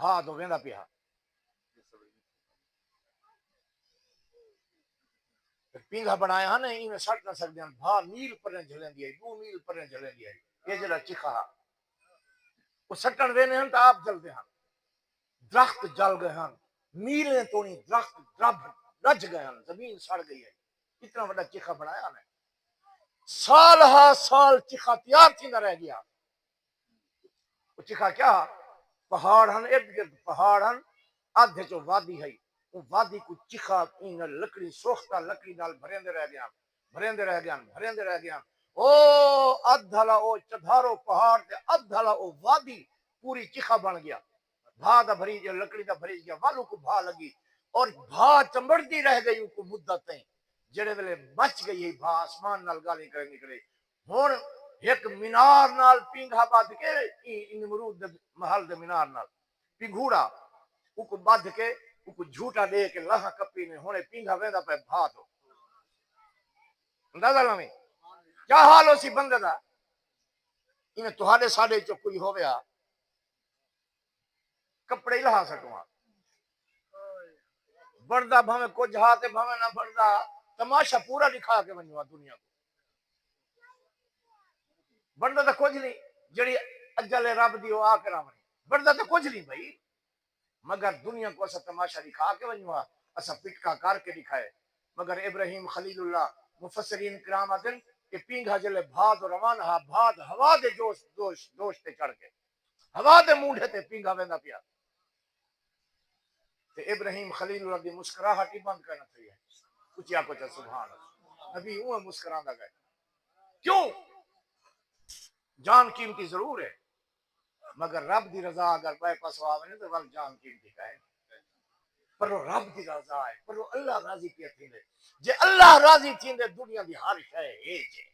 भा तो वेंदा पिया पींघा बनाया ना इन्हें सट ना सकते भा मील पर झलेंदी है 2 मील पर झलेंदी है ये जरा चिखा वो सटन वेने हैं तो आप जलते हैं दरख्त जल गए हैं मीलें तोड़ी दरख्त रब रज गए हैं जमीन सड़ गई है इतना बड़ा चिखा बनाया ने साल हा साल चिखा तैयार थी रह गया वो चिखा क्या पहाड़ हन इर्द गिर्द पहाड़ हन आधे चो वादी है वो वादी को चिखा इन लकड़ी सोखता लकड़ी नाल भरेंदे रह गया ओ अधला ओ चधारो पहाड़ ते अधला ओ वादी पूरी चिखा बन गया भा दा भरी जो लकड़ी दा भरी गया वालू को भा लगी और भा चंबड़ती रह गई उनको मुद्दत है जेड़े वेले बच गई है भा आसमान नाल गाली करे निकले हुन एक मीनार नाल पींघा बांध के इमरूद महल दे मीनार नाल पिंघूड़ा उको बांध के उको झूठा दे के लहा कपी ने हुने पींघा वेंदा पे भा तो अंदाजा लवी क्या हाल हो सी बंदे दा इन्हें तुहाडे साडे चो कोई होवया कपड़े ही लहा सकवा बढ़दा भावे कुछ हाथ भावे ना बढ़दा तमाशा पूरा दिखा के वनवा दुनिया को बढ़दा तो कुछ नहीं जड़ी अजले रब दी आके रावणी बढ़दा तो कुछ नहीं भाई मगर दुनिया को असा तमाशा दिखा के वनवा असा पिटका करके दिखाए मगर इब्राहिम खलीलुल्लाह मुफस्सिरीन किराम आदन के पींघा जले भाद रवाना हा भाद हवा दे जोश दोष दोष ते चढ़ के हवा दे मूंढे ते पींघा वेंदा पिया ते इब्राहिम खलीलुल्लाह दी मुस्कुराहट ही बंद करना चाहिए कुछ या कुछ सुभान अल्लाह नबी वो मुस्कुरांदा गए क्यों जान कीमती जरूर है मगर रब दी रजा अगर बाईपास आवे तो वल जान कीमती का है पर वो रब दी रजा है पर वो अल्लाह राजी किया थींदे जे अल्लाह राजी थींदे दुनिया दी हर शय है जे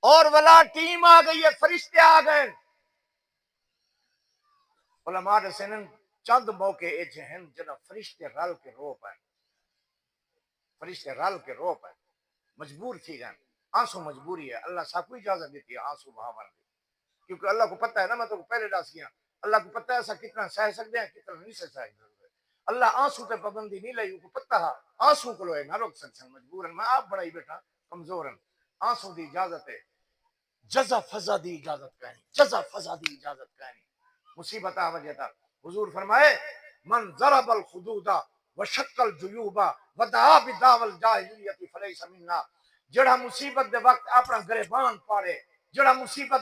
और वला टीम आ गई है फरिश्ते आ गए उलमा दे सेनन चंद मौके ऐसे हैं जना फरिश्ते रल के रो पाए फरिश्ते रल के रो पाए मजबूर थी गए आंसू मजबूरी है अल्लाह साकू इजाजत देती है आंसू बहावन की क्योंकि अल्लाह को पता है ना मैं तो पहले दस किया अल्लाह को पता है ऐसा कितना सह सकते हैं कितना नहीं सह सकते अल्लाह आंसू पे पाबंदी नहीं लाई को पता है आंसू को लोए ना रोक सकते मजबूरन मैं आप बड़ा ही बैठा कमजोरन आंसू की इजाजत है जजा फजा दी इजाजत कहनी जजा फजा दी इजाजत कहनी मुसीबत आ वजह था हुजूर फरमाए मन ज़रबल खुदूदा व शक्कल जुयूबा व दआ बिदावल जाहिलियत फलैसा मिन्ना जड़ा मुसीबत दे वक्त अपना गरेबान पाड़े जड़ा मुसीबत